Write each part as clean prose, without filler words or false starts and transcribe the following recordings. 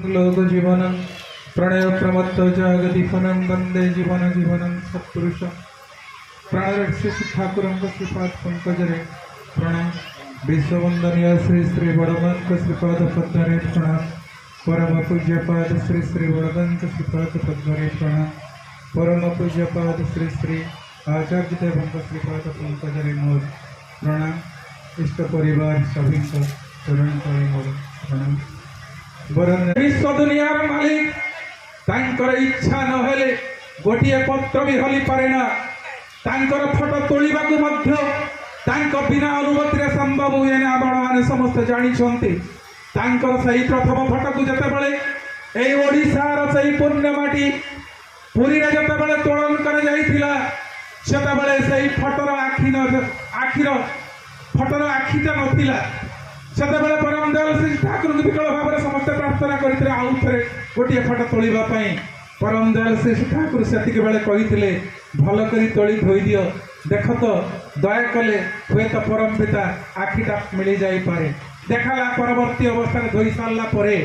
लोक जीवन प्रणय प्रमत्त जगदीपनं वंदे जीवन जीवनं सत्पुरुष प्राणरक्ष ठाकुर श्रीपाद पंकजरे प्रणाम। विश्ववंदनीय श्री श्री बड़वंत श्रीपाद पद्मरे प्रणाम। परम पूज्यपाद श्री श्री बड़वंत श्रीपाद पद्मरे प्रणाम। परम पूज्यपाद श्री श्री आचार्य देवंत श्रीपाद पंकजरे मोर प्रणाम। इष्ट परिवार सभी चरण तले मोर प्रणाम। विश्व दुनियार मालिक तांकर इच्छा नहेले गोटे पत्र भी हली पारे ना। तांकर फोटो तोलिबा को मध्य तांको बिना अनुमति संभव हुए ना। आपण माने समस्त जानिछंती तांकर सही प्रथम फोटो को जते बेले एई ओडिसार सही पुण्य माटी पुरी रे जते बेले तोलन कर जाईथिला सेते बेले सही फोटोर आखिर फोटोर आखिटा नथिला। सेते बेले परम दयाल श्री ठाकुर विकल भाव समस्त प्रार्थना करते आउ थे गोटे फोटो तोलिबा पई। परम दयाल श्री ठाकुर सेतिक बेले कहिथिले भल करी तोली धोई दियो देख तो दया कले हुए तो परम पिता आखिटा मिली जाई पारे। देखाला परवर्ती अवस्था धोई सारला परे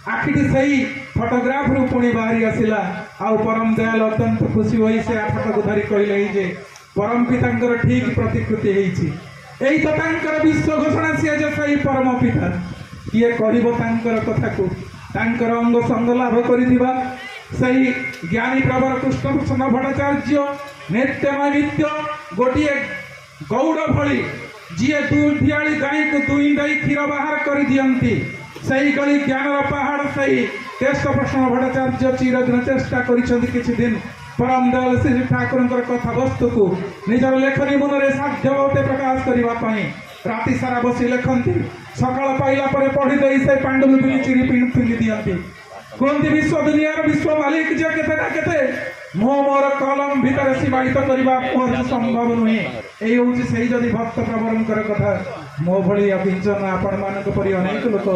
आखिटी सही फोटोग्राफ रु पुणी बाहरी आसिला। आउ परम दयाल अत्यंत खुशी होई से फोटो को धरी कहले जे परम पितांकर ठीक प्रतिकृति हेछि। एई तो तांकर विश्व घोषणा सी जे सही परम पिता किए कहबो तांकर कथा को तांकर अंग संग लाभ करिदिबा सही ज्ञानी प्रवर कृष्णभूषण भट्टाचार्य नित्य नित्य गोटे गौड़ भली जीए दुधियाली गाई को दुई गाई क्षीर बाहर कर दियंती सही गली ज्ञानर पहाड़ सही केशवभूषण भट्टाचार्य चिरदिन चेष्टा करिसेंती किछि दिन परम दयाल श्री ठाकुर कथा वस्तु को निजर लेखनी मन साध्य होते प्रकाश करने राति सारा बसी लेखती सकाल पाइला पर पढ़ी दे से पांडुलिपि चिरी फिंगी दियंती कहती विश्व दुनियार विश्व मालिक जे केते ना केते मो मोर कलम भितर सीमायित करने संभव नुहे। यही हूँ से जदि भक्त प्रवरंकर कथा मो भली अभिजन आपण मानक परि अनेक लोक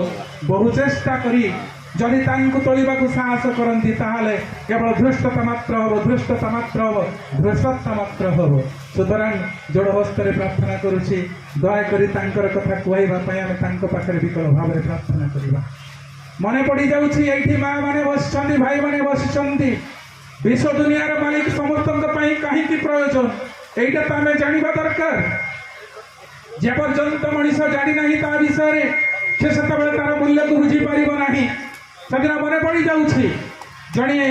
बहु चेष्टा करी जदि तांको तोलिबाकु साहस करती ताहले केवल धृष्टता मात्र हम धृष्टता मात्र हम धृष्टता मात्र हम। सुतरां जोड़ हस्तर प्रार्थना करुछि दयाकोरी तांकर कथा कहवा आम तांको पाखरे विकल भाव में प्रार्थना करवा। मने पड़ी जाउछि एठी माँ माने बसिछन्ति भाई माने बसिछन्ति विश्व दुनियार मालिक समस्तक पई काहीकि प्रयोजन एटा तो आमे जानिबा दरकार। जे पर्यंत मनीष जानी नाही ता विषय से सेतबेले तार मूल्य को बुझी पारिबो नाही। सदिन मने पड़ी जाउछि जणे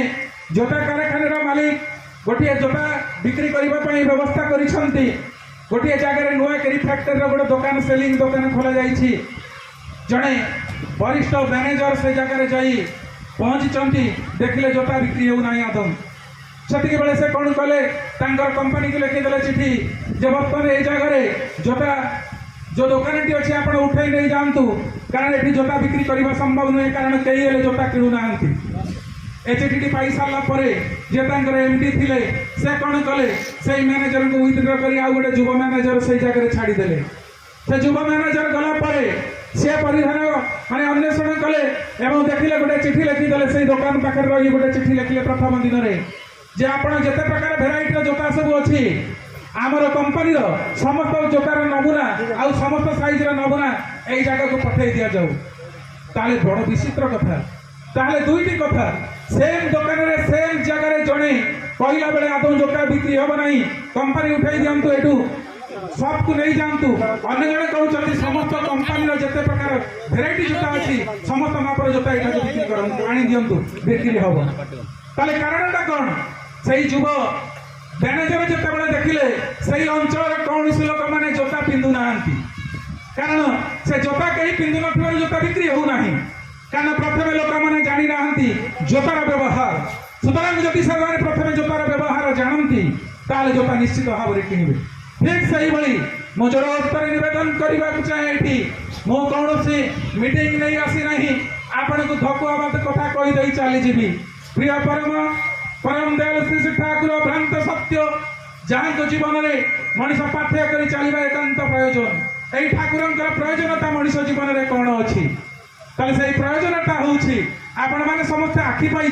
जोता कारखानार मालिक गोटे जोता बिक्री करबा पई व्यवस्था करिसंती गोटे जगह नुआ करी फैक्टरी गोटे दुकान सेलिंग दुकान खोला जाइछि। जणे वरिष्ठ मैनेजर से जगह जाई पहुंची देखिले जोता बिक्री हो ना आदम सेतिक बेले से कौन कले तांकर कंपनी को लिखिदेले चिठी जे बर्तमान ये जगह जोता जो दुकानटी अच्छे आप उठे नहीं जातु कारण ये जोता बिक्री करने संभव नुहे कारण कई हेले जोता किणु ना। ए चिठी पाई सारा जे एमडी थिले से कौन कले से मैनेजर को विथड्र कर आउ गोटे युव मैनेजर से जगह छाड़देले। से युव मैनेजर गला सी परिधान माने अन्वेषण कले एवं देखिले गोटे चिठी लिखिदेले से दुकान पाखे रही गोटे चिठी लिखिले प्रथम दिन में जे आपण जिते प्रकार भेराइटर जोता सब अच्छी आमर कंपनी समस्त जोतार नमूना आउ समस्त साइज नमूना यही जगह को पठे दि जाऊ। ताले बड़ विचित्र कथा ताले दुईटी कथा सेम दुकान रे सेम जगह जड़े कहला बेले आदौ जोता बिक्री हम ना कंपनी उठाई दिंतु एठू सबको नहीं जातु अन्य जड़े कहते समस्त कंपनी जिते प्रकार भेराइटी जोता अच्छी समस्त मापर जोता यहाँ बिक्री कर आनी दिंतु बिक्री हम। ताले कारणटा कौन से युव मैनेजर जिते देखिले से अंचल कौन सी लोक मैंने जोता पिंधु ना कारण से जोता कहीं पिंधु न जोता बिक्री होना कारण प्रथम लोक मैंने जानी ना जोतार व्यवहार। सुतरां जदि से प्रथम जोतार व्यवहार जानती ताले जोता निश्चित भाव में किणवे। ठीक से भाई मो जोर उत्तर नवेदन करने को चाहे ये मो कौन सी मीटिंग नहीं आसी ना आपण को धकुआ बात कथा कहीदे चलीजी। प्रिय परम दयाल श्री ठाकुर भ्रांत सत्य जहाँ तो जीवन में मनीष पाठ्य कर चलवा एकांत प्रयोजन यही ठाकुर प्रयोजनता मनीष जीवन में कौन अच्छी ताले से प्रयोजनटा हूँ आपण मैंने समस्त आखि पाई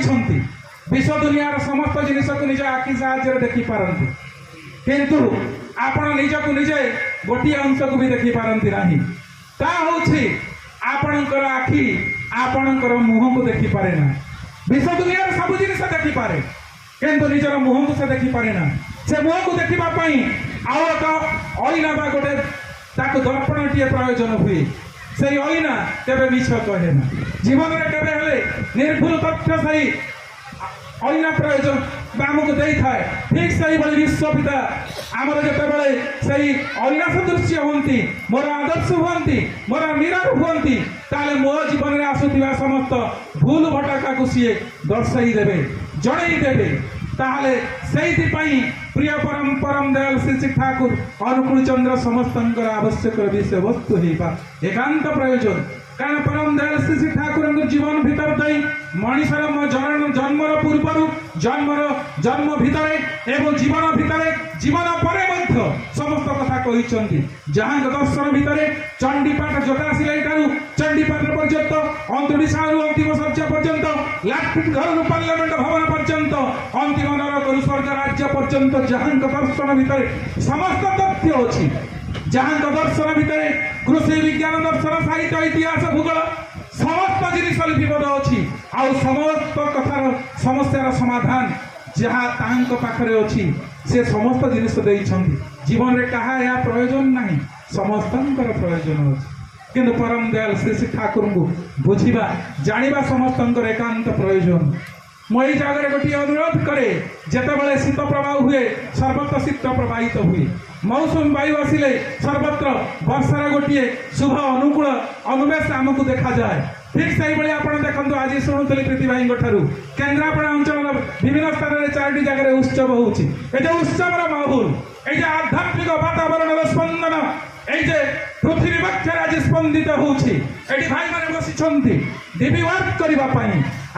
विश्व दुनियार समस्त जिनिस को निज आखि साहाय्य देखी पारती किंतु आपण निज को निजे गोटे अंश को भी देखी पारती ना ता हूँ आपणकर आखि ଆପଣଙ୍କର ମୁହଁକୁ ଦେଖିପାରେ ନା। ବିଶ୍ୱ ଦୁନିଆର ସବୁ ଜିନିଷ ଦେଖିପାରେ, କିନ୍ତୁ ନିଜର ମୁହଁକୁ ସେ ଦେଖିପାରେ ନା। ସେ ମୁହଁକୁ ଦେଖିବା ପାଇଁ ଆଉ ଏକ ଅଇନା ବା ଗୋଟେ ତାକୁ ଦର୍ପଣଟିଏ ପ୍ରୟୋଜନ ହୁଏ। ସେଇ ଅଇନା କେବେ ମିଛ କହେ ନା। ଜୀବନରେ କେବେ ହେଲେ ନିର୍ଭୁଲ ତଥ୍ୟ ସେଇ ଅଇନା ପ୍ରୟୋଜନ ଆମକୁ ଦେଇଥାଏ। ଠିକ୍ ସେଇଭଳି ବିଶ୍ୱ ପିତା ଆମର ଯେତେବେଳେ ସେଇ ଅଇନା ସଦୃଶ୍ୟ ହୁଅନ୍ତି, ମୋର ଆଦର୍ଶ ହୁଅନ୍ତି, ମୋର ମିରର ହୁଅନ୍ତି, ତାହେଲେ ମୋ ଜୀବନରେ ଆସୁଥିବା ସମସ୍ତ ଭୁଲ ଭଟକାକୁ ସିଏ ଦର୍ଶାଇ ଦେବେ, ଜଣେଇ ଦେବେ। ତାହେଲେ ସେଇଥିପାଇଁ ପ୍ରିୟ ପରମ ଦୟାଲ ଶ୍ରୀ ଶ୍ରୀ ଠାକୁର ଅନୁକୂଳ ଚନ୍ଦ୍ର ସମସ୍ତଙ୍କର ଆବଶ୍ୟକ ବିଷୟବସ୍ତୁ ହେବା ଏକାନ୍ତ ପ୍ରୟୋଜନ। କାରଣ ପରମ ଦୟାଲ ଶ୍ରୀ ଶ୍ରୀ ଠାକୁରଙ୍କ ଜୀବନ ଭିତରେ ଦେଇ ମଣିଷର ଜନ୍ମର ପୂର୍ବରୁ ଜନ୍ମ ଭିତରେ ଏବଂ ଜୀବନ ଭିତରେ ଜୀବନ ପରେ ମଧ୍ୟ ସମସ୍ତ କଥା କହିଛନ୍ତି। ଯାହାଙ୍କ ଦର୍ଶନ ଭିତରେ ଚଣ୍ଡୀପାଠ ଜଟାଶିଳାଇ ଠାରୁ ଚଣ୍ଡୀପାଠ ପର୍ଯ୍ୟନ୍ତ, ଅନ୍ତୁଡ଼ିଶାଳରୁ ଅନ୍ତିମ ଶଯ୍ୟା ପର୍ଯ୍ୟନ୍ତ, ଲାଟ୍ରିନ୍ ଘରରୁ ପାର୍ଲାମେଣ୍ଟ ଭବନ ପର୍ଯ୍ୟନ୍ତ, ଅନ୍ତିମ ନରକରୁ ସ୍ୱର୍ଗ ରାଜ୍ୟ ପର୍ଯ୍ୟନ୍ତ ଯାହାଙ୍କ ଦର୍ଶନ ଭିତରେ ସମସ୍ତ ତଥ୍ୟ ଅଛି। ଯାହାଙ୍କ ଦର୍ଶନ ଭିତରେ କୃଷି ବିଜ୍ଞାନ, ଦର୍ଶନ, ସାହିତ୍ୟ, ଇତିହାସ, ଭୂଗୋଳ ସମସ୍ତ ଜିନିଷ ଲିପିବଦ୍ଧ ଅଛି। ଆଉ ସମସ୍ତ କଥାର ସମସ୍ୟାର ସମାଧାନ ଯାହା ତାଙ୍କ ପାଖରେ ଅଛି, ସେ ସମସ୍ତ ଜିନିଷ ଦେଇଛନ୍ତି। ଜୀବନରେ କାହା ଏହା ପ୍ରୟୋଜନ ନାହିଁ, ସମସ୍ତଙ୍କର ପ୍ରୟୋଜନ ଅଛି। କିନ୍ତୁ ପରମ ଦୟାଲ ଶ୍ରୀ ଶ୍ରୀ ଠାକୁରଙ୍କୁ ବୁଝିବା ଜାଣିବା ସମସ୍ତଙ୍କର ଏକାନ୍ତ ପ୍ରୟୋଜନ। ମୁଁ ଏଇ ଜାଗାରେ ଗୋଟିଏ ଅନୁରୋଧ କରେ, ଯେତେବେଳେ ଶୀତ ପ୍ରବାହ ହୁଏ ସର୍ବତ୍ର ଶୀତ ପ୍ରବାହିତ ହୁଏ, ମୌସୁମୀ ବାୟୁ ଆସିଲେ ସର୍ବତ୍ର ବର୍ଷାର ଗୋଟିଏ ଶୁଭ ଅନୁକୂଳ ଅନୁବେଶ ଆମକୁ ଦେଖାଯାଏ। ଠିକ୍ ସେଇଭଳି ଆପଣ ଦେଖନ୍ତୁ, ଆଜି ଶୁଣୁଥିଲି ପ୍ରୀତି ଭାଇଙ୍କ ଠାରୁ କେନ୍ଦ୍ରାପଡ଼ା ଅଞ୍ଚଳର ବିଭିନ୍ନ ସ୍ଥାନରେ 4ଟି ଜାଗାରେ ଉତ୍ସବ ହେଉଛି। ଏ ଯେ ଉତ୍ସବର ମାହୋଲ, এই যে আধ্যাত্মিক বাতাবরণের স্পন্দন, এই যে পৃথিবী বক্ষরে আজ স্পন্দিত হচ্ছে, এটি ভাইমানে বসিছন্তি দিবি ওয়ার্ক করিবা পাই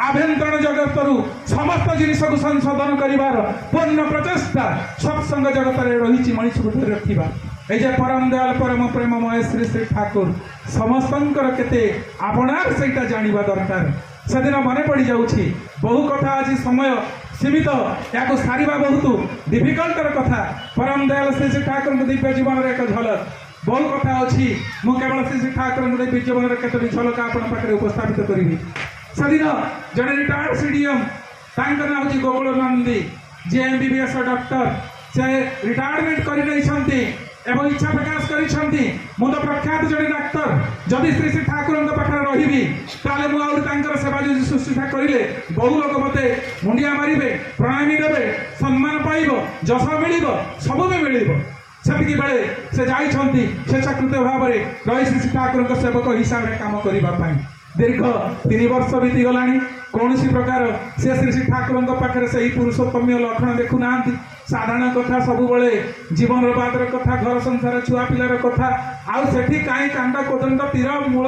আভ্যন্তরীণ জগতরু সমস্ত জিনিসকু সংশোধন করিবার পূর্ণ প্রচেষ্টা সৎসঙ্গ জগতরে রহিছি মଣିষକୁ ধরে রাখিবা। এই যে পরম দয়াল পরম প্রেমময় শ্রী শ্রী ঠাকুর সমস্তଙ୍କର কেতে আপনার সেইটা জানিবা দরকার। সেদিন মনে পড়ি যাଉଛି বহু কথা, আজ সময় সীমিত, ইয়াକୁ সারিবা বহুত ডিফিকল্টর কথা। পরম দয়াল শ্রী শ্রী ঠাকুরଙ୍କ দিব্য জীবনের এক ঝলক বহু কথা ଅଛି। ମୁଁ କେବଳ ଶ୍ରୀ ଶ୍ରୀ ଠାକୁରଙ୍କ ଦିବ୍ୟ ଜୀବନର କେତୋଟି ଝଲକ ଆପଣଙ୍କ ପାଖରେ ଉପସ୍ଥାପିତ କରିବି। ସେଦିନ ଜଣେ ରିଟାୟାର୍ଡ ସିଡିଏମ୍, ତାଙ୍କ ନାଁ ହେଉଛି ଗୋକୁଳ ନନ୍ଦୀ, ଯିଏ MBBS ଡକ୍ଟର, ସେ ରିଟାୟାରମେଣ୍ଟ କରିନେଇଛନ୍ତି ଏବଂ ଇଚ୍ଛା ପ୍ରକାଶ କରିଛନ୍ତି, ମୁଁ ତ ପ୍ରଖ୍ୟାତ ଜଣେ ଡାକ୍ତର, ଯଦି ଶ୍ରୀ ଶ୍ରୀ ଠାକୁରଙ୍କ ପାଖରେ ରହିବି ତାହେଲେ ମୁଁ ଆହୁରି ତାଙ୍କର ସେବା ଯଦି ଶୁଶ୍ରୂଷା କରିଲେ ବହୁ ଲୋକ ମୋତେ ମୁଣ୍ଡିଆ ମାରିବେ, ପ୍ରଣାମୀ ଦେବେ, ସମ୍ମାନ ପାଇବ, ଯଶ ମିଳିବ, ସବୁ ବି ମିଳିବ। ସେତିକି ବେଳେ ସେ ଯାଇଛନ୍ତି ସ୍ୱେଚ୍ଛାକୃତ ଭାବରେ ରହି ଶ୍ରୀ ଶ୍ରୀ ଠାକୁରଙ୍କ ସେବକ ହିସାବରେ କାମ କରିବା ପାଇଁ। ଦୀର୍ଘ 3 ବର୍ଷ ବିତିଗଲାଣି, କୌଣସି ପ୍ରକାର ସେ ଶ୍ରୀ ଶ୍ରୀ ଠାକୁରଙ୍କ ପାଖରେ ସେହି ପୁରୁଷୋତ୍ତମୀୟ ଲକ୍ଷଣ ଦେଖୁନାହାନ୍ତି। ସାଧାରଣ କଥା, ସବୁବେଳେ ଜୀବନର ବାଦର କଥା, ଘର ସଂସାର, ଛୁଆ ପିଲାର କଥା, ଆଉ ସେଠି କାହିଁ କାଣ୍ଡ କୋଦଣ୍ଡ ତୀର ମୂଳ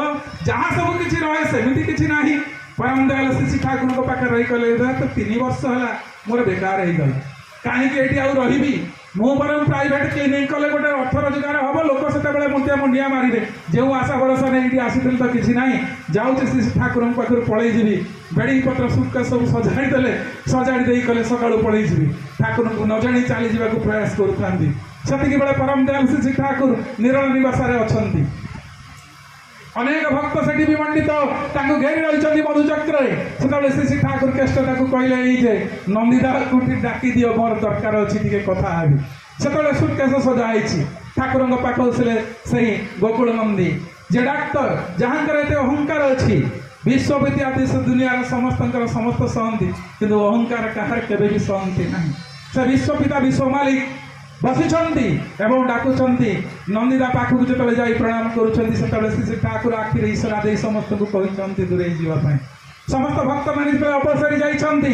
ଯାହା ସବୁ କିଛି ରହେ ସେମିତି କିଛି ନାହିଁ। ପରମ ଦୟାଲ ଶ୍ରୀ ଶ୍ରୀ ଠାକୁରଙ୍କ ପାଖରେ ରହି କହିଲେ, ତ 3 ବର୍ଷ ହେଲା ମୋର ବେକାର ହେଇଗଲା, କାହିଁକି ଏଠି ଆଉ ରହିବି? ମୁଁ ବରଂ ପ୍ରାଇଭେଟ୍ କ୍ଲିନିକ୍ କଲେ ଗୋଟେ ଅର୍ଥ ରୋଜଗାର ହେବ, ଲୋକ ସେତେବେଳେ ମୁଣ୍ଡିଆ ମାରିବେ, ଯେଉଁ ଆଶା ଭରସା ନେଇ ଏଠି ଆସିଥିଲି ତ କିଛି ନାହିଁ, ଯାଉଛି ଶ୍ରୀ ଠାକୁରଙ୍କ ପାଖରୁ ପଳେଇ ଯିବି। ବେଡ଼ିଂ ପତ୍ର ସୁଟକେସ୍ ସବୁ ସଜାଡ଼ି ଦେଲେ, ସଜାଡ଼ି ଦେଇ କଲେ ସକାଳୁ ପଳେଇ ଯିବି। ଠାକୁରଙ୍କୁ ନ ଜାଣି ଚାଲିଯିବାକୁ ପ୍ରୟାସ କରୁଥାନ୍ତି। ସେତିକିବେଳେ ପରମ ଦୟାଲ ଶ୍ରୀ ଶ୍ରୀ ଠାକୁର ନିରଳ ନିବାସରେ ଅଛନ୍ତି। ଅନେକ ଭକ୍ତ ସେଠି ବିମଣ୍ଡିତ ତାଙ୍କୁ ଘେରି ରହିଛନ୍ତି ମଧୁଚକ୍ରରେ। ସେତେବେଳେ ଶ୍ରୀ ଶ୍ରୀ ଠାକୁର କେଷ୍ଟ ତାକୁ କହିଲେ, ଏଇ ଯେ ନନ୍ଦିଦାକୁ ଡାକି ଦିଅ, ମୋର ଦରକାର ଅଛି, ଟିକେ କଥା ହେବି। ସେତେବେଳେ ସୁଟକେଶ ସଜା ହେଇଛି। ଠାକୁରଙ୍କ ପାଖକୁ ଆସିଲେ ସେଇ ଗୋକୁଳ ନନ୍ଦୀ, ଯେ ଡାକ୍ତର, ଯାହାଙ୍କର ଏତେ ଅହଙ୍କାର ଅଛି। ବିଶ୍ୱବିଦ୍ୟା ଦେଶ ଦୁନିଆର ସମସ୍ତଙ୍କର ସମସ୍ତ ସହନ୍ତି, କିନ୍ତୁ ଅହଙ୍କାର କାହାର କେବେ ବି ସହନ୍ତି ନାହିଁ। ସେ ବିଶ୍ୱପିତା ବିଶ୍ୱ ମାଲିକ ବସିଛନ୍ତି ଏବଂ ଡାକୁଛନ୍ତି। ନନ୍ଦିଦା ପାଖକୁ ଯେତେବେଳେ ଯାଇ ପ୍ରଣାମ କରୁଛନ୍ତି, ସେତେବେଳେ ଶ୍ରୀ ଶ୍ରୀ ଠାକୁର ଆଖିରେ ଇସରା ଦେଇ ସମସ୍ତଙ୍କୁ କହିଛନ୍ତି ଦୂରେଇ ଯିବା ପାଇଁ। ସମସ୍ତ ଭକ୍ତମାନେ ଯେତେବେଳେ ଅପସରି ଯାଇଛନ୍ତି,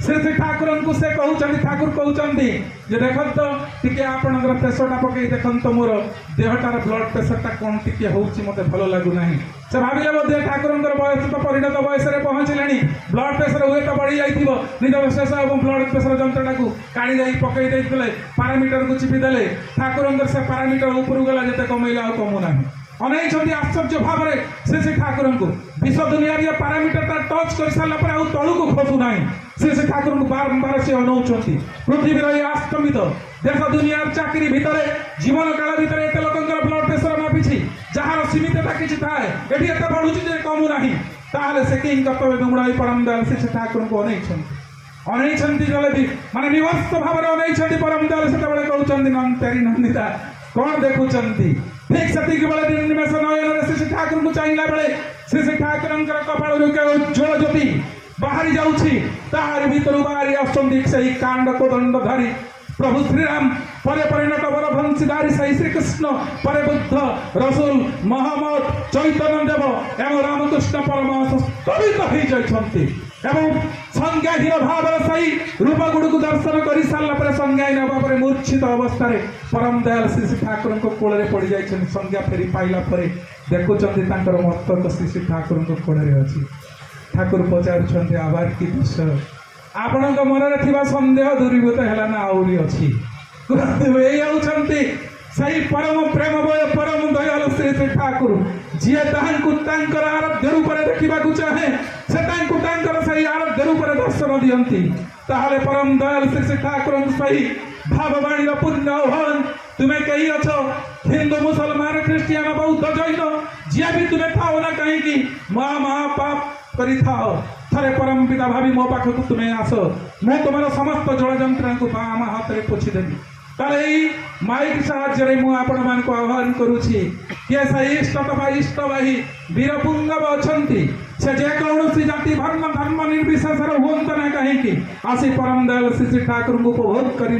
ଶ୍ରୀ ଶ୍ରୀ ଠାକୁରଙ୍କୁ ସେ କହୁଛନ୍ତି, ଠାକୁର କହୁଛନ୍ତି ଯେ ଦେଖନ୍ତୁ ଟିକେ ଆପଣଙ୍କର ପ୍ରେସରଟା ପକେଇ ଦେଖନ୍ତୁ, ମୋର ଦେହଟାର ବ୍ଲଡ୍ ପ୍ରେସରଟା କ'ଣ ଟିକେ ହେଉଛି, ମୋତେ ଭଲ ଲାଗୁନାହିଁ। ସେ ଭାବିଲେ ବୋଧେ ଠାକୁରଙ୍କର ବୟସ ତ ପରିଣତ ବୟସରେ ପହଞ୍ଚିଲେଣି, ବ୍ଲଡ୍ ପ୍ରେସର ହୁଏତ ବଢ଼ି ଯାଇଥିବ। ନିଜର ଶେଷ ଏବଂ ବ୍ଲଡ୍ ପ୍ରେସର ଯନ୍ତ୍ରଟାକୁ କାଢ଼ି ଦେଇ ପକେଇ ଦେଇଥିଲେ, ପାରାମିଟରକୁ ଚିପି ଦେଲେ। ଠାକୁରଙ୍କର ସେ ପାରାମିଟର ଉପରକୁ ଗଲା, ଯେତେ କମେଇଲେ ଆଉ କମୁନାହିଁ। ଅନେଇଛନ୍ତି ଆଶ୍ଚର୍ଯ୍ୟ ଭାବରେ ଶ୍ରୀ ଶ୍ରୀ ଠାକୁରଙ୍କୁ। ବିଶ୍ୱ ଦୁନିଆରେ ପାରାମିଟରଟା ଟଚ୍ କରିସାରିଲା ପରେ ଆଉ ତଳକୁ ଖସୁନାହିଁ। ଶ୍ରୀ ଶ୍ରୀ ଠାକୁରଙ୍କୁ ବାରମ୍ବାର ସେ ଅନଉଛନ୍ତି। ପୃଥିବୀର ଏ ଆସ୍ତମିତ ଦେଶ ଦୁନିଆର ଚାକିରି ଭିତରେ, ଜୀବନ କାଳ ଭିତରେ ଏତେ ଲୋକଙ୍କର ବ୍ଲଡ୍ ପ୍ରେସର ମାପିଛି, ଯାହାର ସୀମିତତା କିଛି ଥାଏ, ଏଠି ଏତେ ବଢ଼ୁଛି ଯେ କମୁନାହିଁ। ताहले से कि कर्तव्य दुमुड़ाई परम दयाल श्री ठाकुर को अनेइछन्ति जले भी माने विवस्त भाव अनेइछन्ति परम दयाल से कहउछन्ति नंतेरी नंदिता कौन देखुछन्ति ठीक सतिक बेले दिन निमेष नयन श्री ठाकुर को चाहिला बेले श्री ठाकुर कपाल उज्ज्वल ज्योति बाहरी जाउछि ताहार भितरु बाहरी आसुछन्ति सेही कांड कोदंड धरी प्रभु श्रीराम परे परिणत वरभंशीधारी सही श्रीकृष्ण परे बुद्ध रसूल मोहम्मद चैतन्य देव एवं रामकृष्ण परमहंस स्तवित हो जाइछन्ति एवं संज्ञाहीन भाव सही रूप गुड़ को दर्शन कर सारा संज्ञाहीन भाव मूर्छित अवस्था परम दयाल श्री ठाकुर कोल पड़ जाइए संज्ञा फेरी पाइला देखुं मस्तक श्री ठाकुर कोल अच्छी ठाकुर पचार आबार कि दृश्य आपण मन सन्देह दूरीभूत है ना आहरी अच्छी सही परम प्रेममय परम दयालु श्री श्री ठाकुर जी आराध्य रूप देखा चाहे से सही आराध्य रूप दर्शन दियंती ताहले परम दयालु श्री श्री ठाकुर सही भाववाणी पूर्ण आह्वान तुम्हें कही अछ हिंदू मुसलमान ख्रीस्टियान बौद्ध जैन जी भी तुम्हें थाओ ना कहीं महापाप करी थाओ थरे परम पिता भावी मो पाखक तुम्हें आस मैं तुम समस्त जल जंत्रणा को बाम हाथ में पोछीदेवी माइक साहाय्य मुझे आह्वान करुच्ची किए से इष्ट तथा इष्टवाही वीरपुंगव अच्छा से जेकोसी जाति धर्म धर्म निर्विशेष हूँ ना कहीं आसी परम दयाल श्री श्री ठाकुर को उपभोग कर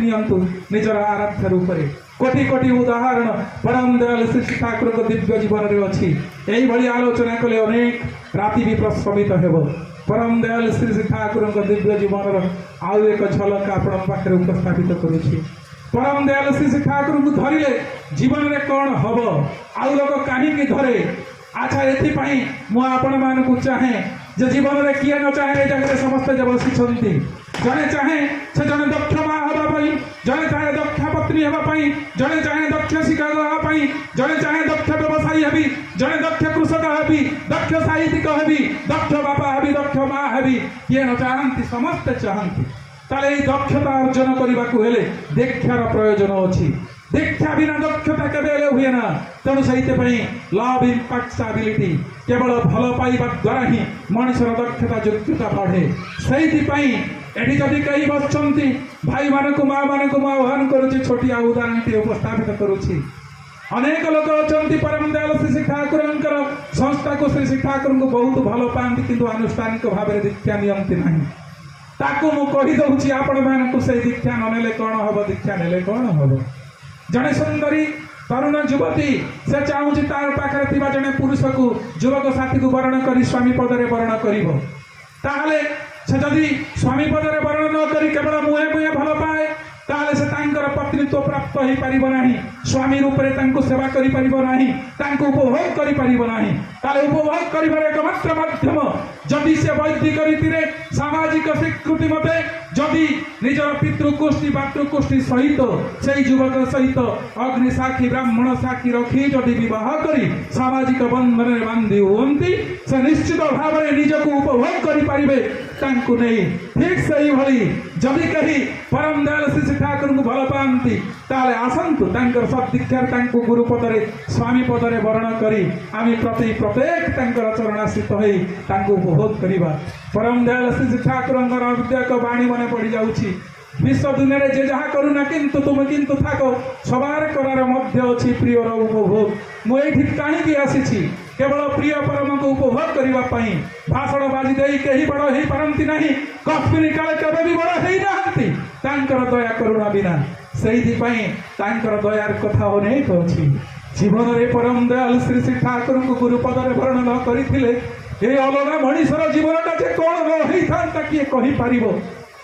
निजर आराध्य रूप से कोटि कोटि उदाहरण परम दयाल श्री श्री ठाकुर को दिव्य जीवन में अच्छी यही आलोचना कले अनेक राति भी प्रश्रमित हो परम दयाल श्री श्री ठाकुर दिव्य जीवन आउ एक झलक आपण पाखे उपस्थापित करुच्ची परम दयाल श्री श्री ठाकुर को धरिले जीवन में कौन हम आउ लोग कहीं धरे अच्छा ये आपण मान चाहे जे जीवन में किए न चाहे जगह समस्ते जब बसी जड़े चाहे से जड़े दक्ष माँ हाँपाई जड़े चाहे दक्ष पत्नी हाँपाई जड़े चाहे दक्ष शिक्षक हाँपाई जड़े चाहे दक्ष व्यवसायी हेबी जड़े दक्ष कृषक हेबी दक्ष साहित्यिक हेबी दक्ष बापा हेबी दक्ष माँ हेबी किए न चाहती समस्ते चाहती ताले दक्षता अर्जन करने को हेले दीक्षार प्रयोजन अच्छी दीक्षा बिना दक्षता केबे हुए ना तेणु से लव इम्पैक्ट स्टेबिलिटी केवल भल पाइबा द्वारा ही मनुष्यर दक्षता योग्यता बढ़े से एटी जदि कहीं बसंती भाई मान को माँ मान को आह्वान करुच्ची छोटिया उदाहरण उपस्थापित करुच्ची अनेक लोक अच्छा परम दयाल श्री श्री ठाकुर संस्था को श्री श्री ठाकुर को बहुत भल पाती किंतु आनुष्ठानिक भाव में दीक्षा नियंती नहीं ताकू मु कहीदे आपण मानक से दीक्षा ननेले कौन हम दीक्षा नेले कौन हम जड़े सुंदरी तरुण युवती से चाहूँगी तार पाखे जड़े पुरुष को युवक साथी को वर्ण कर स्वामी पदरे वर्ण कर जदि स्वामी पदरे वर्ण न कर केवल मुहे मुहे भल पाए ताले से पत्नीत्व प्राप्त हो पार स्वामी रूप से सेवा कर उपभोग कर उपभोग कर एकमात्र माध्यम जदि से वैदिक रीति सामाजिक स्वीकृति मते जदि निजर पितृगोष्ठी मातृगोष्ठी सहित से युवक सहित अग्नि साक्षी ब्राह्मण साक्षी रखी जदि विवाह कर सामाजिक बंधन में बांधि हुंती से निश्चित भाव में निजक उपभोग करें ठीक से भाई जदि कहीं परम दयाल श्री श्री ठाकुर को भल पाती ताले आसतु सदीक्षार गुरुपदरे स्वामी पदरे वर्ण करी आम प्रति प्रत्येक चरणाश्रित हो उपभोग करवा परम दयाल श्री श्री ठाकुर हृदय वाणी मन पड़ जाऊँगी विश्व दुनिया जे जहाँ करूना किंतु तुम किंतु थाक सबार करार मध्य अच्छी प्रियर उपभोग मुझे कहीं आसी केवल प्रिय परम को उपभोग करने भाषण बाजी दे कहीं बड़ हो पारती ना कस्मिन काले केवे भी बड़ होना दया करुणा बिना से दयार कथा अनेक अच्छी जीवन में परम दयाल श्री श्री ठाकुर को गुरुपदरे वर्ण न करते ये अलगा मनीषर जीवनटा जे कौन रही था किए कहीपर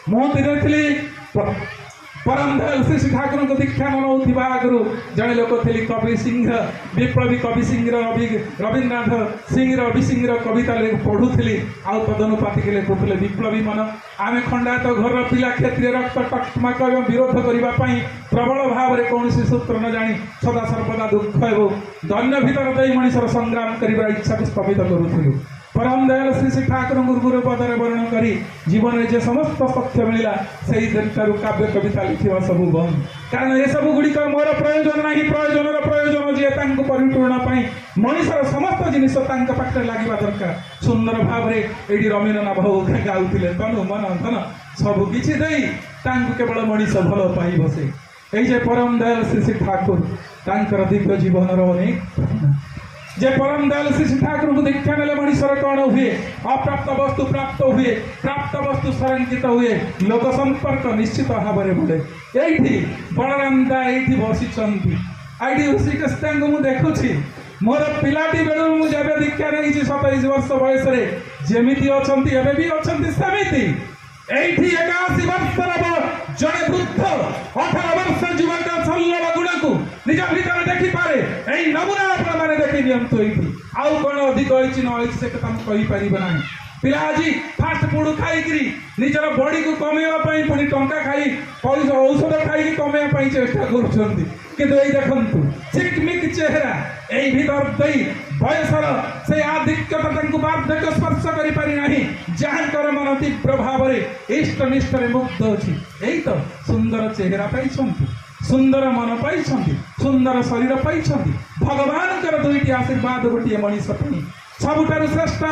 मुझे थी परम दयाल श्री श्री ठाकुर को दीक्षा नौवा आगु जड़े लोक थी कवि सिंह विप्लवी कवि सिंह रवीन्द्रनाथ सिंह रवि सिंह कविता पढ़ुली आउ तदनुपातिक लिखुले विप्लवी मन आम खंडायत घर पिला क्षेत्रीय रक्त टकटमाक विरोध करने प्रबल भाव में कौन सूत्र न जानी सदा सर्वदा दुख एवं दैन्य भीतर दे मनीषर संग्राम कर इच्छा को स्थगित करूँ परम दयाल श्री श्री ठाकुर गुरु पदरे वर्ण कर जीवन में जे समस्त तथ्य मिला से काव्य कविता लिखा सब बंद कारण ये सब गुड़िक मोर प्रयोजन ना प्रयोजन प्रयोजन जी परिपूर्ण मनीषर समस्त जिनिस पाखे लगे दरकार सुंदर भाव में ये रमीन्द्र नाथ गाउले तनु मन धन सबकि केवल मनीष भल पाइब से ये परम दयाल श्री श्री ठाकुर तांकर दिव्य जीवन अनेक जे परम दयाल श्री श्री ठाकुर को दीक्षा नेले मनीषर कौन हुए अप्राप्त वस्तु प्राप्त हुए प्राप्त वस्तु संरक्षित हुए लोक संपर्क निश्चित भाव में बढ़े ये बलरामदा ये बसी श्रीकृष्ण मुझे देखुची मोर पिलाटी बेलू मुझे दीक्षा नहीं 27 वर्ष बयस जमी अच्छा भी अच्छा सेमती एठी 81 वर्षर जड़े वृद्ध 18 वर्ष युवक सल्लभ गुण को निज भीतर देखी पारे यही नमूना आपण मैंने देखी दिंतु ये आउ कौन अधिक होती न से कहीपर ना पिला आज फास्ट फुड खाई निजर बॉडी को कमेवाई पुणी टंका खाई पैसा औषध खाई कमेवाई चेष्टा कर देखु चिकमिक चेहरा यही भीतर दई बयसर से आधिक्यता बार्धक्य स्पर्श करना जहाँ मन तीव्र भाव में इष्ट निष्ठ मुग्ध अच्छी यही तो सुंदर चेहरा पाई सुंदर मन पाई सुंदर शरीर पाई भगवान दुईटी आशीर्वाद गोटे मनीष सबुठारु श्रेष्ठ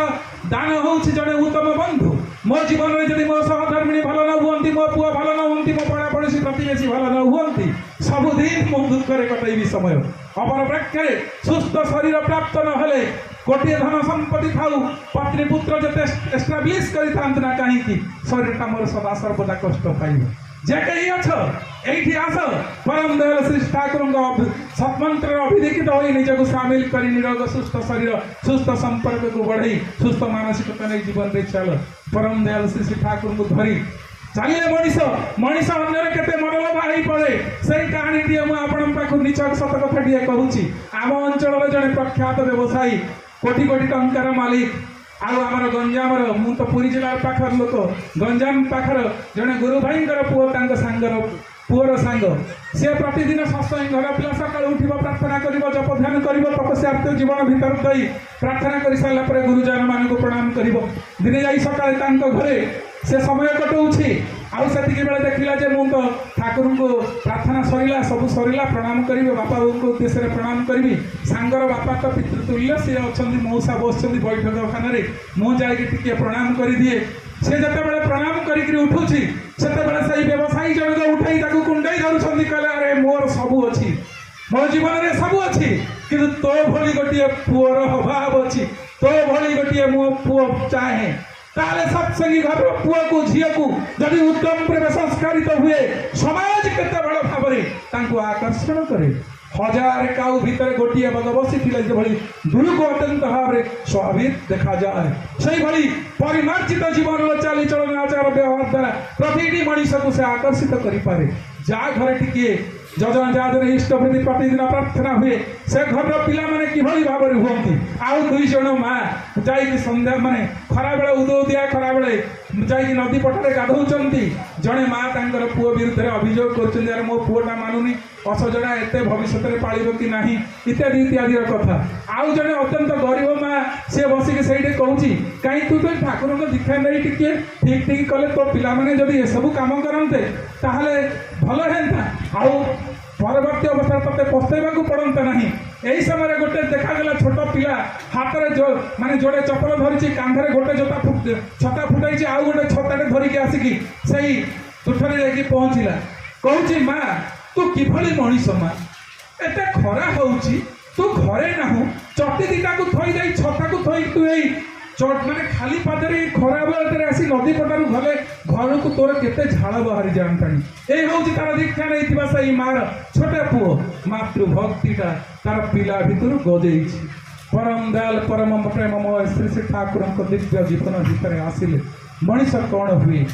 दान हूँ जड़े उत्तम बंधु मो जीवन में जब मो सहधर्मिणी भल न हुई मो पुआ भल न हुई मो पड़ा पड़ोशी प्रतिवेशी भल न हुई सबुदिन मो दुख कटैबी समय अपर प्रेक्षे सुस्थ शरीर प्राप्त न गोटे धन संपत्ति थाऊ पत्नी पुत्र जो एस्टाब्लीश करना कहीं शरीर मोर सदा सर्वदा कष्ट पाइब जे कहीं अछ ये आस परम दयाल श्री ठाकुर सत्मंत्र अभिलिखित हो निजक सामिल कर निरोग सुस्थ शरीर सुस्थ संपर्क को बढ़ई सुस्थ मानसिकता नहीं जीवन में चल परम दयाल श्री श्री ठाकुर को धरी चलिए मनीष मनीष अन्य केते मनोलोभा हो पड़े से कहानी टी मुझे निचक सत कथा कहूँ आम अंचल जड़े प्रख्यात व्यवसायी कोटी कोटी टंकार मालिक आमर गंजाम मु तो पुरी जिला पाखर लोक गंजाम पाखर जड़े गुरु भाई पुओ सांगर पुअर सांग सी प्रतिदिन सत्संग घर पिला सकाल उठ प्रार्थना कर जप ध्यान कर तपस्या जीवन भीतर दई प्रार्थना कर सारापर गुरुजन मान प्रणाम कर दिने जा सका घरे से समय कटाऊँगी आउ से बेले देखला जे मु तो ठाकुर को प्रार्थना सरला सब सरला प्रणाम करी बापा बों को उद्देश्य प्रणाम करी सांगर बापा तो पितृतुल्य सी अच्छा मौसा बस बैठक खाना मुझे प्रणाम कर दिए से जिते प्रणाम करी उठुची से व्यवसायी जनक उठाई कुंडई धरुंच कहले अरे मोर सबू अच्छी मो जीवन में सबू अच्छी कि तो भली गोटे पुअर अभाव अच्छी तो भली गोटे मो पुओ चाहे ताले सत्संगी घर पुआ को झील को जदि उत्तम प्रेम संस्कारित हुए समाज केते बड़ भाव में आकर्षण करे हजार काऊ भीतर गोटे बग बसी दुरुक अत्यंत भाव में स्वाभाविक देखा जाए से भली परिमार्जित जीवन चालीचलन आचार व्यवहार द्वारा प्रति मनीष को से आकर्षित करें जा घर टिके जजन जहाँ इष्ट प्रति प्रतिदिन प्रार्थना हुए से घर पिला माने किभली भाव में हुए आउ दुई जन माँ जा संध्या माने खरा बेले उदौदिया खरा बेले जा नदी पटरे गाधौं जड़े माँ तर पुओ विरुद्ध में अभियोग कर मो पुओटा मानुनी असजड़ा एत भविष्य पाड़ कि ना इत्यादि इत्यादि कथा आउ जड़े अत्यंत गरीब माँ सी बसिक से कहूँ कहीं तू तो ठाकुर को दीक्षा नहीं टिके ठीक ठीक कले तो पिला माने जब ये सब काम करते ताहले भल हेता आउ परवर्ती अवस्था ते पस्ताइबा पड़ता ना यही समय गोटे देखागला छोट पिला हाथ में जो माने जोड़े चपल धरी कांधे गोटे जोता छता फुटाई आउ गोटे छताटे धरिकी आसिकी से तुठरी जाकि पहुँचला कहूँ माँ तू किभली मनीष माँ एत खरा होउची तू घरे नाहु चटी दीटा को थई जाई छता को थई तू यही माने खाली पादरे खरा बेले आसी नदी पटारू गले घर को तोर केते झाड़ बाहरी जानतानी ए होउची तार दीक्षा नहीं से मार छोटे पुओ मातृभक्तिटा तार पिला भितर गदेइछि परम दयाल परम प्रेममय श्री श्री ठाकुर दिव्य जीवन भितर आसिले मनीष कौन हुए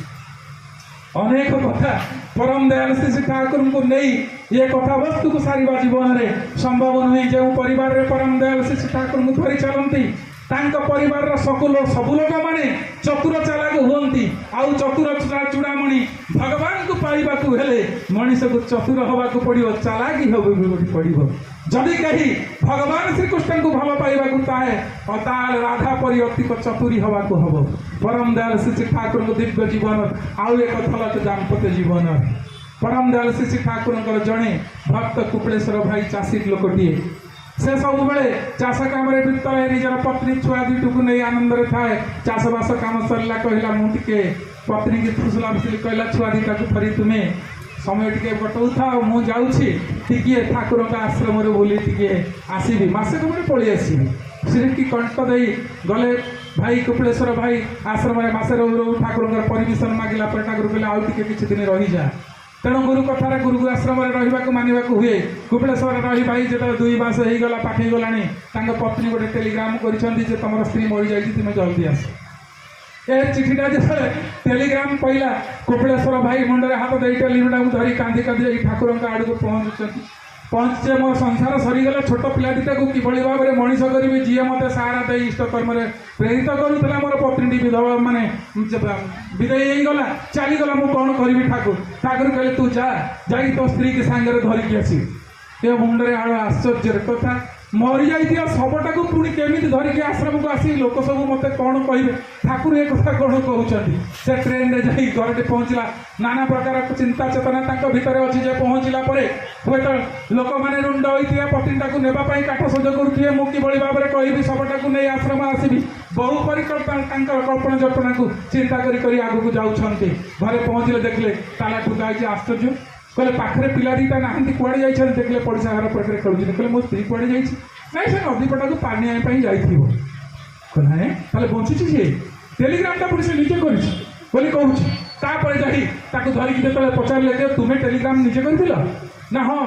अनेक कथा परम दयाल श्री श्री ठाकुर को नहीं ये कथा वस्तु को सारिबा जीवन में संभव नुहे जो परिवार रे परम दयाल श्री श्री ठाकुर को धरी चलती परिवार सबू लोक मैंने चतुर चालाक हुंती आउ चतुर चूड़ामणि भगवान को पाइबा मनीष को चतुर हवा को पड़ो चालाकी पड़ो जदि कहीं भगवान श्रीकृष्ण को भल पाइबा ताहे राधा परी अतिक चतुरी हवा को हम परम दयाल श्री ठाकुर को दिव्य जीवन आउ एक थलक दाम्पत्य जीवन परम दयाल श्री ठाकुर जड़े भक्त कुपलेश्वर भाई चाषी लोकटे से सब बेले चाष कम वृत्त निजर पत्नी छुआ दुईट को नहीं आनंद थाए चाषबास कम सरला कहला मुझे पत्नी की फुसला फुसली कहला छुआ दुईटा को थरी तुम्हें समय टे बटौ था मु जाऊँगी टिके ठाकुर आश्रम बुली टे आसबि मसे को पलि आसबि श्री कंठ दे गले भाई कुपलेश्वर भाई आश्रम मसे रो रो ठाकुर परमिशन मागिला ठाकुर कहले आउ टे किसी दिन रही जा तेणु गुरु कथार गुरु आश्रम रहा मानवा हुए कुपलेश्वर रही भाई जो 2 मास हो गला पाठे गला पत्नी गोटे टेलीग्राम कर तुम स्त्री मरी जा तुम्हें जल्दी आस ए चिठीटा जो टेलीग्राम पहला कुपलेश्वर भाई मुंडे हाथ दे टेलीग्राम धरी कांदी कांदी ठाकुर आड़ को पहुँचे मो संसार सरीगला छोट पिला दीटा को किभली भाव में मनीष करी जी मत सहारा दे इष्टकर्म प्रेरित करूला मोर पत्नी विधवा माने विदाई होगला चलीगला मु कौन करी ठाकुर ठाकुर कहले तू जा तो स्त्री के सांगे धरिकी आस मुंडे आड़ आश्चर्य कथा मरी जाइए शवटा को पुणी केमी धरिकी आश्रम को आसी लोक सब मत कौन कहे ठाकुर एक कथा कौन कहते से ट्रेन में जा घर पहुँचला नाना प्रकार चिंता चेतना भितर अच्छी जे पहुँचला हे तो लोक मैंने रुंड होता पत्नीटा को नापी काठ सज करुए मुझे किभली भाव में कहि शवटा को नहीं आश्रम आसबि बहु कल्पना जल्पना को चिंता करी आग को जाऊँच घरे पहुँचले देखले ताला ठुका आश्चर्य कहले पाखे पिला दीटा ना कड़े जाइए देखले पड़ोसा घर पाखे खेलुचे कहले मो स्त्री कड़े जाइए ना से नदीपटा को पानी आने जाइए कहले बंचुची सी टेलीग्रामटा पुणी से निजे कर कहूँ धरिकी जो पचारे तुम्हें टेलीग्राम निजे कर ना हाँ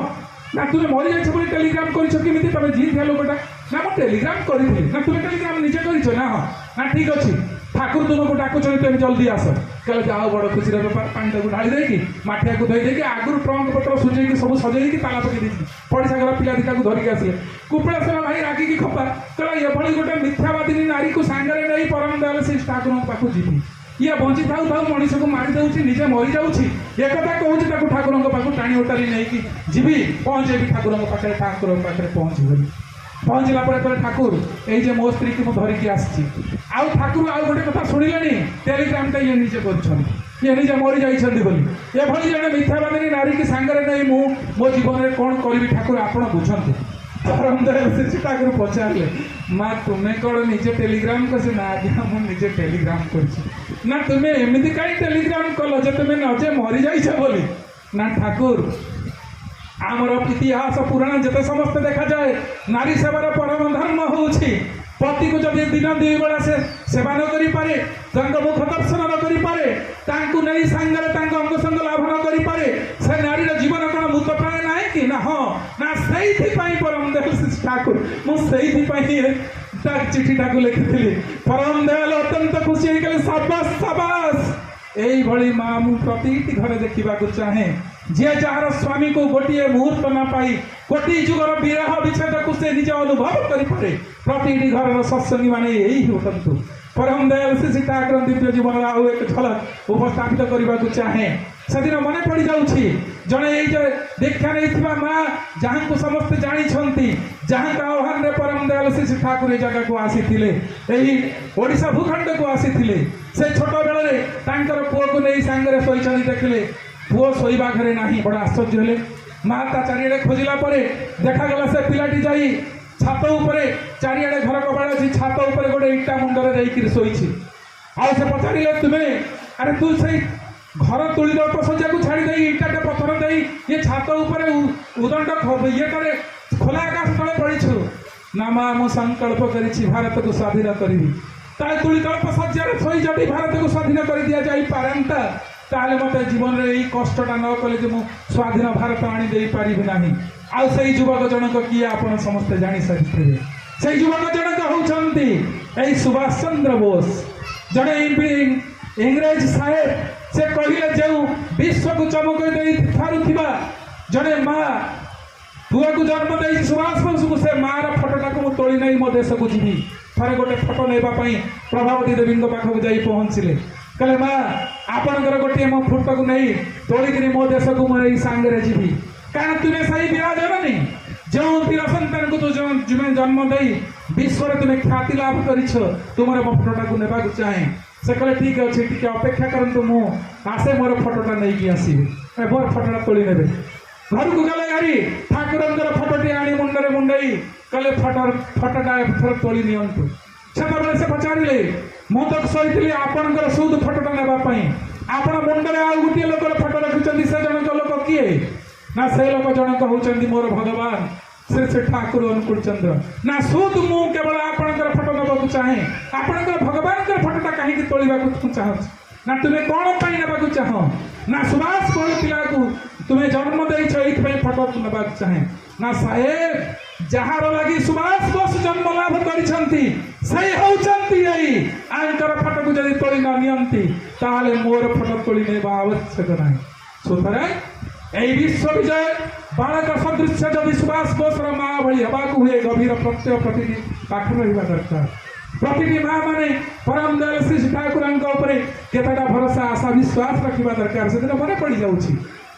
ना तुम्हें मरी जाइए टेलीग्राम करमी तुम जी था लोकटा ना मुझे टेलीग्राम करी ना तुम्हें टेलीग्राम निजे कर ना हाँ ना ठीक अच्छे ठाकुर तुमको डाकुच तुम जल्दी आस कहले जाओ बड़ खुशी बेपार पानी को ढाई देकी माठिया को धोई आगुरी ट्रंक पत्र सुझे सब सजेगी ताला पकई पड़ोसा घर पिला दीटा को धरिकी आसिले कुपलेश्वर भाई रागिकी खपा कहला ये गोटे मिथ्यावादिनी नारी को सांगे नहीं परम दयाल श्री ठाकुर पाखु जीवी ये बंची था मनीष को मारी दूसरी निजे मरी जाऊँगी एक कहूँ ठाकुर पाखु टाणी उतारी नहीं जीवी पहुँचे ठाकुर पाखे ठाकुर पाखे पहुँचगली पहुँचला ठाकुर ये मो स्त्री की मुझे धरिकी आसी आउ ठाकुर आउ गोटे कथा शुणिले टेलीग्रामटा ये निजे कर ये निजे मरी जाइए ये जड़े मिथ्यावादिनी नारी की सांगे नहीं मो जीवन में कौन करी ठाकुर आपड़ बुझे परम दयाल श्री ठाकुर पचारे माँ तुम्हें कौन निजे टेलीग्राम कर ना आज्ञा मुझे टेलीग्राम कर तुम्हें एमती कहीं टेलीग्राम कल जे तुम्हें नजे मरी जाइए बोली ना ठाकुर आमर इतिहास पुराण जिते समस्त देखा जाए नारी सेवार परम धर्म हूँ पति को जब दिन 2 बेला से सेवा न करी पारे मुख दर्शन न करी पारे नहीं सांगे अंग संग लाभ न करी पारे से नारी जीवन कौन मृत प्राय ना कि ना हाँ ना से परम दयाल ठाकुर मुझे चिठीटा को लिखी परम दयाल अत्यंत खुशी हो साबास साबास यही माँ मु प्रति घर देखा चाहे जे जार स्वामी को गोटे मुहूर्त न पाई कोटि जुगर विरह विच्छेद को से निज अनुभव करें प्रति घर सत्संगी मैंने यही उठू परम दयाल श्री ठाकुर दिव्य जीवन आउ एक झलक उपस्थापित करने को चाहे से दिन मन पड़ जाऊँगी जड़े ये दीक्षा नहीं माँ जहाँ को समस्ते जानते जहाँ का आह्वान में परम दयाल श्री ठाकुर जगह को आसी ओडिशा भूखंड को आसी से छोट बेले पुओ को नहीं सांगे शोचा देखले पुओ शोवा घरे ना बड़ा आश्चर्य हेले माँ ता चारिड़े खोजला देखागला से पिलाटी जाई छात उपरे चारिड़े घर कबाड़ अच्छी छात उपरे गोटे इटा मुंडे जाकर शोची से पचारे तुम्हें अरे तू से घर तुली सज्जा को छाड़ी दे इटाटे पथर दे ये छात उपरे उदंड ये करे खोला आकाश तले पड़ीछु ना माँ मु संकल्प करी भारत को स्वाधीन करी ताले तुली तल्प सज्जार शोई जदि भारत को स्वाधीन कर दि जाई पारंता ताले मत जीवन में यही कष्टा न कले जो मुझे स्वाधीन भारत आनी पारि ना आउ से युवक जनक किए आप समस्ते जानी सारी से युवक जनक होती सुभाष चंद्र बोस जड़े इंग्रेज साहेब से कहले जो विश्व को चमक दे जड़े माँ पुआ को जन्म दे सुभाष बोस को से माँ फटोटा को मुझे तोली नहीं मो देश को जीवी थे गोटे फटो नापी प्रभावती देवी पाखक जा पहुँचले कहले माँ आपणकर गोटे मो फुट को नहीं तोलिकी मो देश को मुझे सांगे जीवी कारण तुम्हें सही विराजनी जो वीर सन्तान को तुम्हें जन्म दे विश्व में तुम्हें ख्याति लाभ कर तुम मो फटोटा को नेबा चाहे से कहले ठीक अच्छे टी अपेक्षा करतु मुझे आसे मोर फटोटा नहीं आसबि। बर फटोटा तोली ने घर को गले गाड़ी ठाकुर फटोटी आनी मुंडे मुंडई कले फटोटा थर तोली नियंतु से पचारे मु तो शोली आपणकर सुद फटोटा नापी आपण मुंडे आउ गोटे लोक फटो रखुच्च से जनक लोक किए ना से लोक जनक होती मोर भगवान श्री ठाकुर अनुकूल चंद्र ना सुद मु केवल आपणकर फटो नवा चाहे आपणकर भगवान फटोटा कहीं तोड़ा चाह ना तुम्हें कौन पाई नवा चाह ना सुभाष भली पिला को तुम्हें जन्म देछ ये फटो नवा चाहे ना साहेब जार लगी सुभाष बोस जन्म लाभ करिसंती आंकर फटो को जदि तोली न नियंती ताले मोर फटो तोली नेबा आवश्यक नहीं सुतरां यही विश्व विजय बालक सदृश जदि सुभाष बोस माँ भली हवा हुए गभीर प्रत्यय प्रति पाखे रहा दरकार प्रति माँ मैंने परम दयाल श्री ठाकुर केतटा भरोसा आशा विश्वास रखा दरकार से मन पड़ जाऊँगी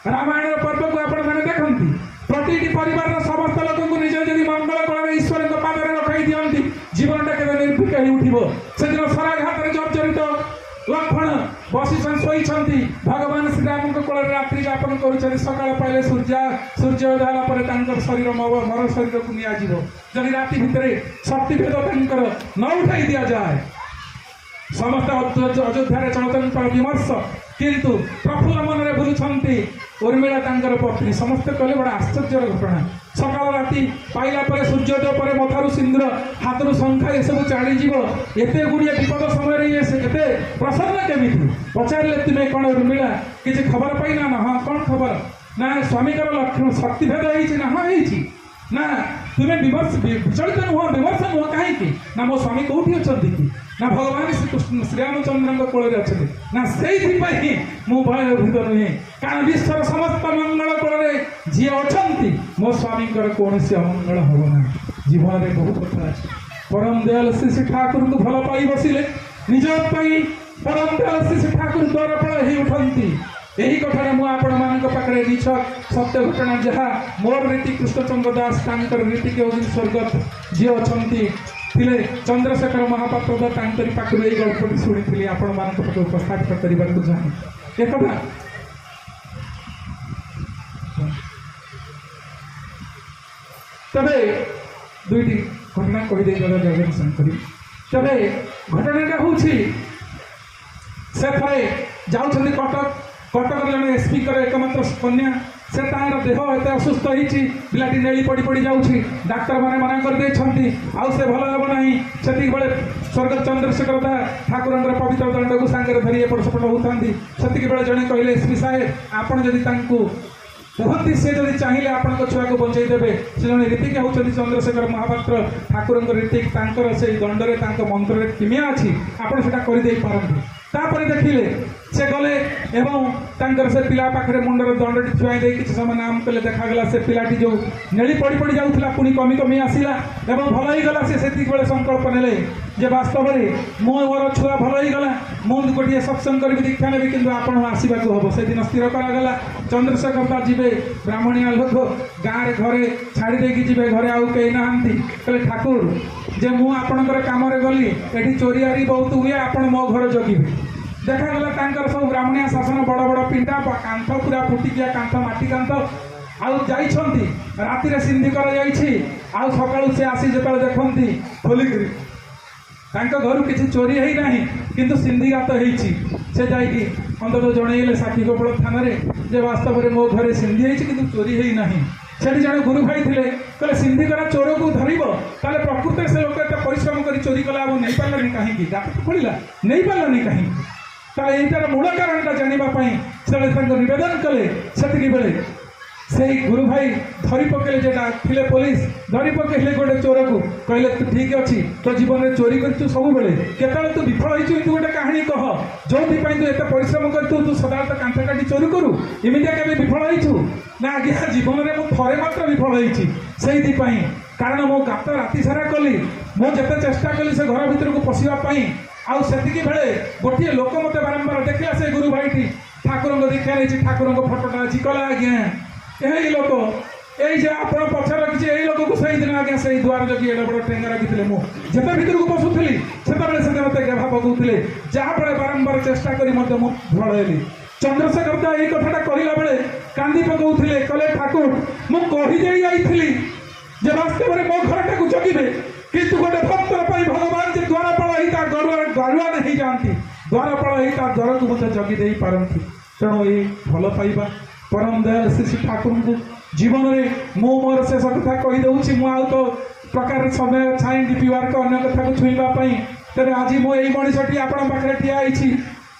रामायण पर्व को आपण मैंने देखती प्रति परिवार समस्त लोक को निज जदि मंगल कल ईश्वर पादे रखाई दिखती जीवनटा के निर्भीक हो उठ से दिन सराघात जर्जरित लक्ष्मण बसीसन शोई भगवान श्रीराम कोल रात्रि यापन कर सका पाइले सूर्योदय पर शरीर मर शरीर को निजी राति भितर शक्तिभेद न उठाई दि जाए समस्त अयोध्या चलचल विमर्श किंतु प्रफुल्ल मन में बुलूंगी उर्मिला पत्नी समस्ते कहले बड़ा आश्चर्य घटना सकाल राति पाइला पर सूर्योदय पर मथारू सिंदूर हाथ शंखा ये सब चढ़ीज एत गुड़िए विपद समय ये प्रसन्न केमी पचारे तुम्हें कौन उर्मिला किसी खबर पाइना ना हाँ कौन खबर ना स्वामीकर लक्षण शक्तिभेद ना हाँ ना तुम्हें विचलित नुह विमर्श नुह कहीं ना मो स्वामी कौटी अच्छा ना भगवान श्रीकृष्ण श्रीरामचंद्र कोल अच्छे ना से मु भयभीत नुहे कारण विश्वर समस्त मंगल कोल जी अच्छा मो स्वामी कौन से अमंगल हम ना जीवन में बहुत कथा अच्छे परम दयाल श्री ठाकुर को भल पाई बसिले निज परम दयाल श्री ठाकुर द्वारपाल हो उठती यही कथा मुझे निछ सत्य घटना जहाँ मोर रीति कृष्णचंद्र दास रीति के स्वर्गत जी अच्छा चंद्रशेखर महापात्र पाखु यही गल्पटी शुणी आपण मान उपस्थापित करने को चाहे एक तबे दुईटी घटना कहीदे गला जगन करी तबे घटनाटा हूँ से थे जाऊँ कटक कटक जन एसपी एकमात्र कन्या से तार देह एत असुस्थ होती पिलाटी नेली पड़ी पड़ी जाऊँगी डाक्तर मैंने मना कर आउ से भल हम ना से बेले स्वर्ग चंद्रशेखर दा ठाकुर पवित्र दंड को सांगे धरी एपट सेपट होती से बेले जड़े कहले एसपी साहेब आपड़ जदि कहती से जब चाहिए आपण छुआ को बचई देवे से जन रीतिक होती चंद्रशेखर महापात्र ठाकुर रीतिक से दंडरे मंत्र किमिया अच्छी आपड़ से करते तापर देखिले से गले एवं से पिला पाखे मुंडर दंड छुआई दे किसी समय नाम कले देखागला से पिलाटी जो नेली पड़ी पड़ी जाऊला पुणी कमी कमी आसला एवं भल ही गला से बेले संकल्प नेले जे वास्तव में मोर छुआ भल ही गला मुझे गोटे सत्संग करी दीक्षा नेबी कि आपण आसवा हम से दिन स्थिर करागला चंद्रशेखर जीवे ब्राह्मणिया लोक गाँव घरे छाड़ी देकी जीवे घरे आउ कई ना कहले ठाकुर जे मुझे कम गली ये चोरियारी बहुत हुए आप मो घर जगिबे देखागला सब ब्राह्मणिया शासन बड़ बड़ पिंडा कांथ पूरा फुटिकिया कांथ माटी कांथ आउ जाइछंती राति सिंधी कर सकाळु से आसी जो देखती खोलिक घर किसी चोरी है ना किंतु सिंधीघात से जाकि अंततः जनइले साक्षीगोपाल थाना जे वास्तव में मो घर सिंधी है चोरी है ना से जड़े गुरु भाई थे कहले सिंधी करा चोर को धरब ताले प्रकृत से लोक एत परिश्रम कर चोरी कला नहीं पार्लानी कहीं गात खोला नहीं पार्लानी कहीं ताले यार मूल कारणटा जानापी से नवेदन कले से बेले से गुरु भाई धरी पकेले जेटा थिले पुलिस धरी पकेले गोटे चोर को कहले तू ठीक अच्छी तो जीवन में चोरी कर सब बेले केतले तू विफल हो गोटे कहानी कह जो तू एत परिश्रम कर तू सदा तो कांथ काटी चोरी करू इमितिया के विफल हो ना आज्ञा जीवन में मुझे थे मात्र विफल होती कारण मो गात राति सारा कली मुझे चेष्टा कली से घर भीतर को पशिवाई आउ से बेले गोटे लोक मत बारंबार देखला से गुरु भाई ठाकुर दीक्षा नहीं ठाकुर फटोटा अच्छी कला आज्ञा यही लोक ये आप पछा रखी यही लोक को सही दिन आज्ञा से द्वार जगि एड बड़ टेंगा रखी मुझे भीतर को पशुली से मत गेभा पकाउले जहाँफल बारंबार चेष्टा करी भल चंद्रशेखर दा यही कथाटा कहला बेले कांदी पकाउथिले कहले ठाकुर मु कहि देई आइथिली जे वास्तव में मो घरटा को जगिबे किंतु गोटे भक्तर पाई भगवान जे द्वारपाल ही ता गरुआ नहीं जानती द्वारपाल ही ता द्वार को मते जगी देई पारंती तेणु ये भल पाइबा परम दयाल श्री श्री ठाकुर को जीवन में मु मोर शेष कथा कही दउछि मु आ तो प्रकार समय छाई दीपीवार को अन्य कथा को छुईबा पई तेरे आज मु एई मणिषटी आपण पाखरे ठिया आइछि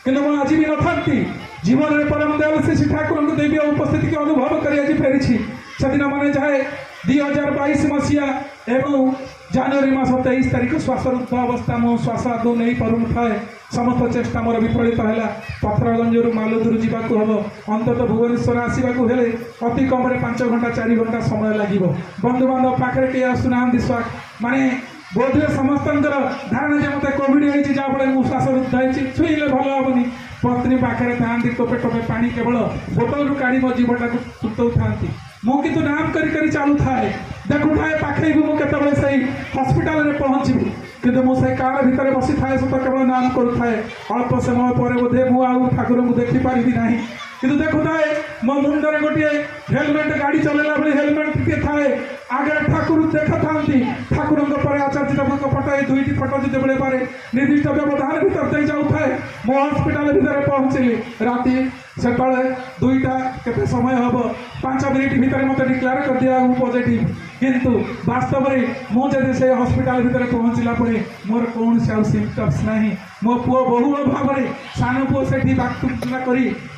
किंतु मु आज भी नथांती जीवन में परम दयाल श्री श्री ठाकुर को देवी उपस्थिति के अनुभव कर आज फेरी से दिन मैंने जाए 2022 मसीहा एवं जनवरी मास 23 तारीख श्वासरुद्ध अवस्था मो श्वास आदौ नहीं पारु थाए समस्त चेष्टा मोर विफलित है पथरगंजरू मालुदूर जावाक हम अंतत भुवनेश्वर आसवाक हेले अति कम 5 घंटा 4 घंटा समय लगे बंधु बांधव पाखे कई आसुना माने बोधे समस्त धारणा जो मत कोविड होती जहाँफल मुझे श्वासरुद्ध होती छुईले भल हेनी पत्नी पाखे था टोपे टोपे पानी केवल बोतल काढ़ी मो जीवटा को सुतौ था मु किंतु नाम करी चालू थाए देखु थाए पाखे भी मुझे से हस्पिटाल में पहुँचबी किंतु मुझे कार भितर बसी थाए सत केवल नाम करुए अल्प समय पर बोधे मु ठाकुर को देखिपारि ना किंतु देखु थाए मो मुंडे गोटे हेलमेट गाड़ी चलेला बेले हेलमेट टे थाए आगे ठाकुर देखा था ठाकुर आचार्य देव फटो दुईटी फटो जिते पारे निर्दिष्ट व्यवधान भर दे जाए मो हस्पिटाल भितर पहुँचली राति से दुईटा केते समय हम 5 मिनिट भितर मत डिक्लेयर कर दिया पॉजिटिव किंतु वास्तव में मुझे से हस्पिटाल भितर पहुँचला मोर कौन से सिम्पटम्स ना मो पुओ बहुल भाव में सान पुओ से बातचीत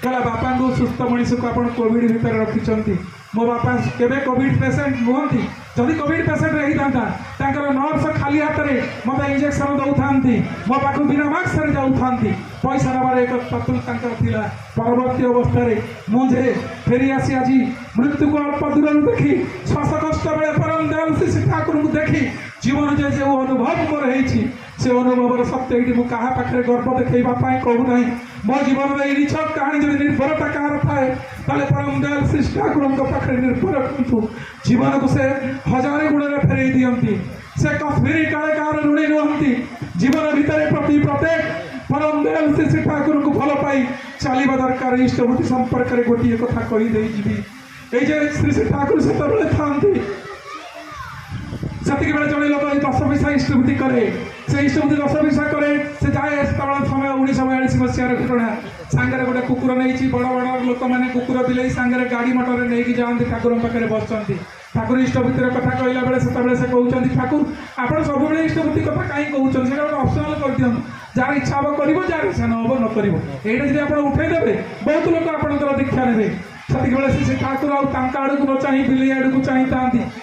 कला बापा को सुस्थ मनीष को आप कोविड भितर रखिंट मो बापा केवे कोविड पेसेंट नुहति जदि कोविड पेसेंट रही था नर्स खाली हाथ में मत इंजेक्शन दौरान मो पाख बिना मास्क जाऊँ पैसा नबार एक पतुल था परवर्ती अवस्था मुझे फेरी आसी आज मृत्यु को अल्प दूर देखी श्वास कष्ट बेले परम दयाल श्री ठाकुर को देखी जीवन जो अनुभव मोर से अनुभव सत्य ये क्या पाखे गर्व देखा कहूना मो जीवन में निछक कहानी जब निर्भरता कहार थाए ताले परम दयाल श्री ठाकुर पाखे निर्भर करतु जीवन को से हजार गुण में फेरई दिखती से कश्मीरी काले कहार ऋणी नुहति जीवन भितर प्रति प्रत्येक परम दयाल श्री श्री ठाकुर को भल पाई चलवा दरकार इष्टभूति संपर्क में गोटे कथा कहीदे जी ये श्री श्री ठाकुर से था से जड़े लोक 10 पैसा इष्टभूति करे से इष्टभूति 10 पैसा करे से जाए समय 1942 मसीहार घटना सांगे गोटे कुकुर नहीं बड़ बड़ लोक मैंने कुकुर बिले सांगे गाड़ी मटर नहीं जाती ठाकुर पाखे बसुँच ठाकुर इष्टभूतिर कथा कहला बेले से कहते ठाकुर आप सब इष्टभूति कथा कहीं कहते हैं गोटे ऑप्शनल कर दिखाँ जार इच्छा हम कर जार इच्छा न हम न कर ये आप उठेदेवे बहुत लोग आप दीक्षा ने से ठाकुर आड़ को न चाह बिलई आड़ को चाहता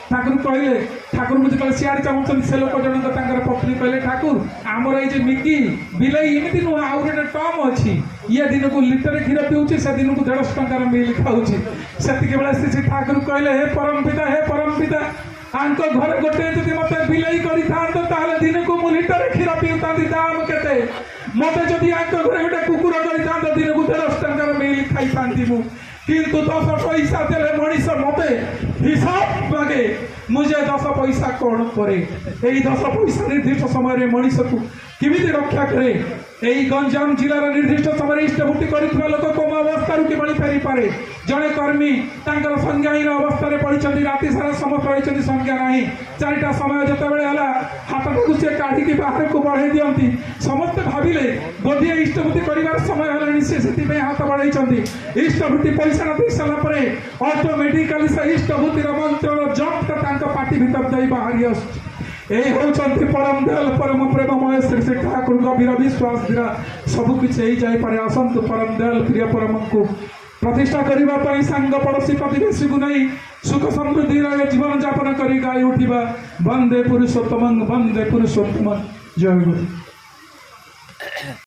ठाकुर कहले ठाकुर मुझे कहे सियाड़े चाहूँ से लोक जनक पत्नी कहले ठाकुर आमर ये मिकी बिलई एमती नुह आउ गोटे टर्म अच्छी ये दिन को लिटर क्षीर पीऊँ से दिन को 150 टंकार मिल खाऊँ से श्री ठाकुर कहले हे परम पिता आंक घर गोटे जब मत बिलई कर दिन को मु लिटर क्षीर पीता दाम के मत जदि आंक घर गोटे कुकुर कर दिन को 150 टंकार मिल खाई था किंतु 10 पैसा देले मनीष मत हिसाब मागे मुझे 10 पैसा कौन करे यही 10 पैसा निर्दिष्ट समय मनीष को किमी रक्षा करे यही गंजाम जिलार निर्दिष्ट समय इष्टभूति कर लोक कम अवस्था कि फेरी पारे जड़े कर्मी संज्ञाहीन अवस्था पड़ी राति सारा समस्त रही संज्ञा ना 4टा समय जितेबाला हाथ को सी काढ़ी बाहर को बढ़े दिखती समस्त भाविले बोधे इष्टभूति कर समय है हाथ बढ़ाई इष्टभूति पैसा न दे सारापर ऑटोमेटिकली से इष्टभूतिर मंत्र जप पार्टी भीतर दे बाहरी यही होती परम दयाल परम प्रेममय श्री श्री ठाकुर गभीर विश्वास द्वारा सबकि जापे आसतु परम दयाल प्रिय परम को प्रतिष्ठा करने सांग पड़ोशी प्रतिवेशी को नहीं सुख समृद्धि जीवन यापन कर गाई उठा वंदे पुरुषोत्तम जय गुरु।